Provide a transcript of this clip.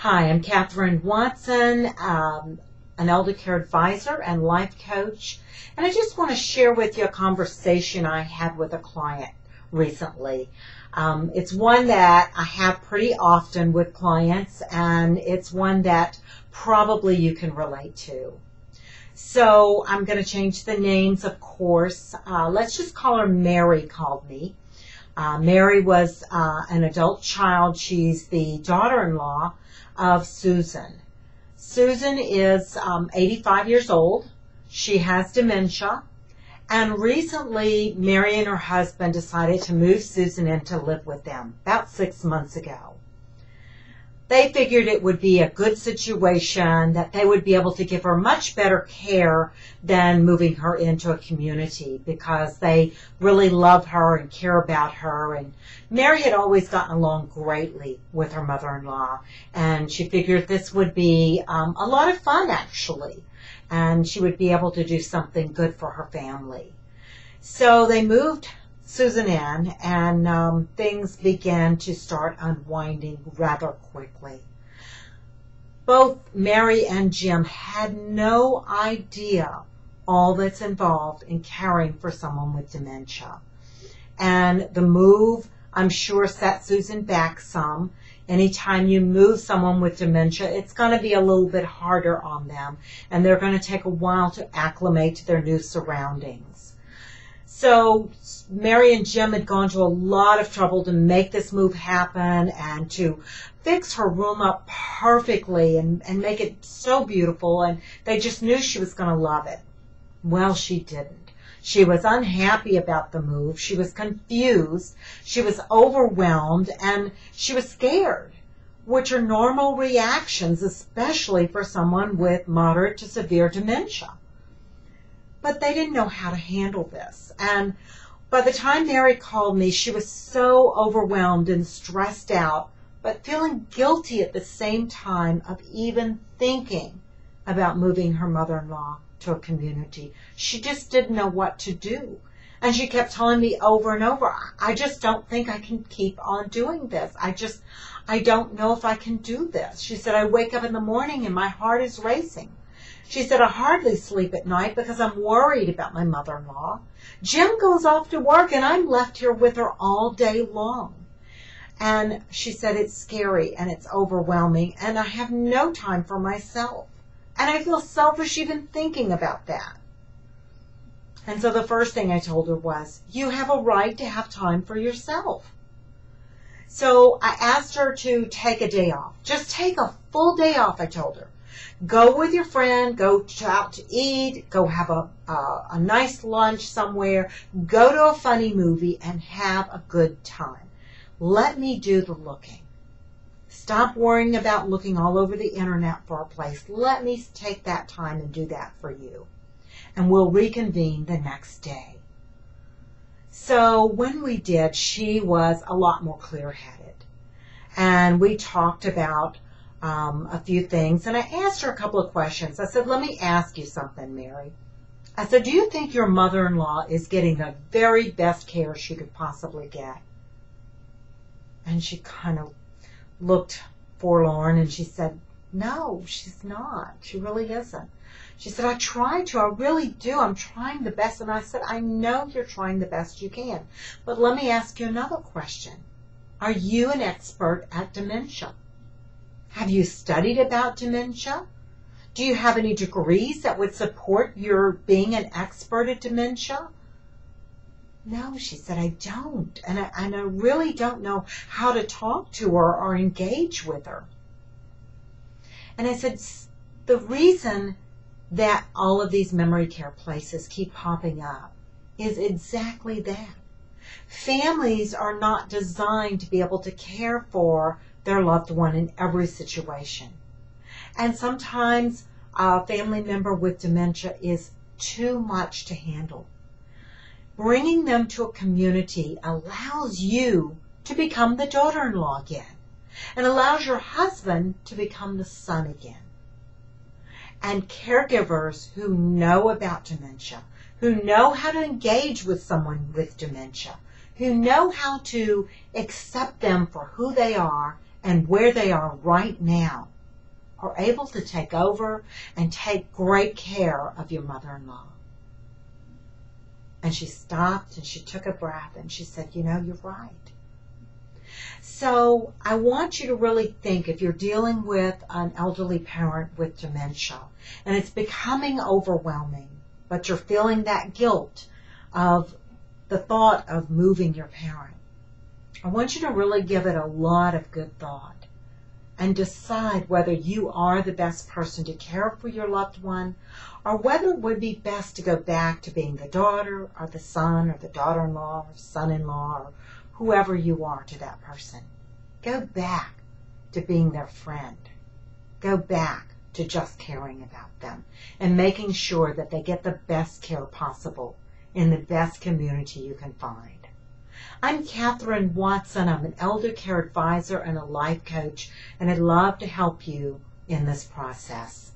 Hi, I'm Catherine Watson, an elder care advisor and life coach, and I just want to share with you a conversation I had with a client recently. It's one that I have pretty often with clients, and it's one that probably you can relate to. So I'm going to change the names, of course. Let's just call her Mary called me. Mary was an adult child. She's the daughter-in-law of Susan. Susan is 85 years old. She has dementia. And recently, Mary and her husband decided to move Susan in to live with them about 6 months ago. They figured it would be a good situation, that they would be able to give her much better care than moving her into a community, because they really love her and care about her. And Mary had always gotten along greatly with her mother-in-law, and she figured this would be a lot of fun, actually, and she would be able to do something good for her family. So they moved Susan in, and things began to start unwinding rather quickly. Both Mary and Jim had no idea all that's involved in caring for someone with dementia. And the move, I'm sure, set Susan back some. Anytime you move someone with dementia, it's going to be a little bit harder on them, and they're going to take a while to acclimate to their new surroundings. So Mary and Jim had gone to a lot of trouble to make this move happen and to fix her room up perfectly and make it so beautiful, and they just knew she was going to love it. Well, she didn't. She was unhappy about the move. She was confused. She was overwhelmed, and she was scared, which are normal reactions, especially for someone with moderate to severe dementia. But they didn't know how to handle this. And by the time Mary called me, she was so overwhelmed and stressed out, but feeling guilty at the same time of even thinking about moving her mother-in-law to a community. She just didn't know what to do. And she kept telling me over and over, I just don't think I can keep on doing this. I don't know if I can do this. She said, I wake up in the morning and my heart is racing. She said, I hardly sleep at night because I'm worried about my mother-in-law. Jim goes off to work and I'm left here with her all day long. And she said, it's scary and it's overwhelming and I have no time for myself. And I feel selfish even thinking about that. And so the first thing I told her was, you have a right to have time for yourself. So I asked her to take a day off. Just take a full day off, I told her. Go with your friend, go out to eat, go have a nice lunch somewhere, go to a funny movie, and have a good time. Let me do the looking. Stop worrying about looking all over the internet for a place. Let me take that time and do that for you. And we'll reconvene the next day. So when we did, she was a lot more clear-headed. And we talked about a few things, and I asked her a couple of questions. I said, let me ask you something, Mary. I said, do you think your mother-in-law is getting the very best care she could possibly get? And she kind of looked forlorn, and she said, no, she's not. She really isn't. She said, I try to. I really do. I'm trying the best. And I said, I know you're trying the best you can. But let me ask you another question. Are you an expert at dementia? Have you studied about dementia? Do you have any degrees that would support your being an expert at dementia? No, she said, I don't. And I really don't know how to talk to her or engage with her. And I said, the reason that all of these memory care places keep popping up is exactly that. Families are not designed to be able to care for their loved one in every situation. And sometimes a family member with dementia is too much to handle. Bringing them to a community allows you to become the daughter-in-law again, and allows your husband to become the son again. And caregivers who know about dementia, who know how to engage with someone with dementia, who know how to accept them for who they are and where they are right now, are able to take over and take great care of your mother-in-law. And she stopped and she took a breath and she said, you know, you're right. So I want you to really think, if you're dealing with an elderly parent with dementia and it's becoming overwhelming, but you're feeling that guilt of the thought of moving your parent, I want you to really give it a lot of good thought and decide whether you are the best person to care for your loved one, or whether it would be best to go back to being the daughter or the son or the daughter-in-law or son-in-law or whoever you are to that person. Go back to being their friend. Go back to just caring about them and making sure that they get the best care possible in the best community you can find. I'm Catherine Watson. I'm an elder care advisor and a life coach, and I'd love to help you in this process.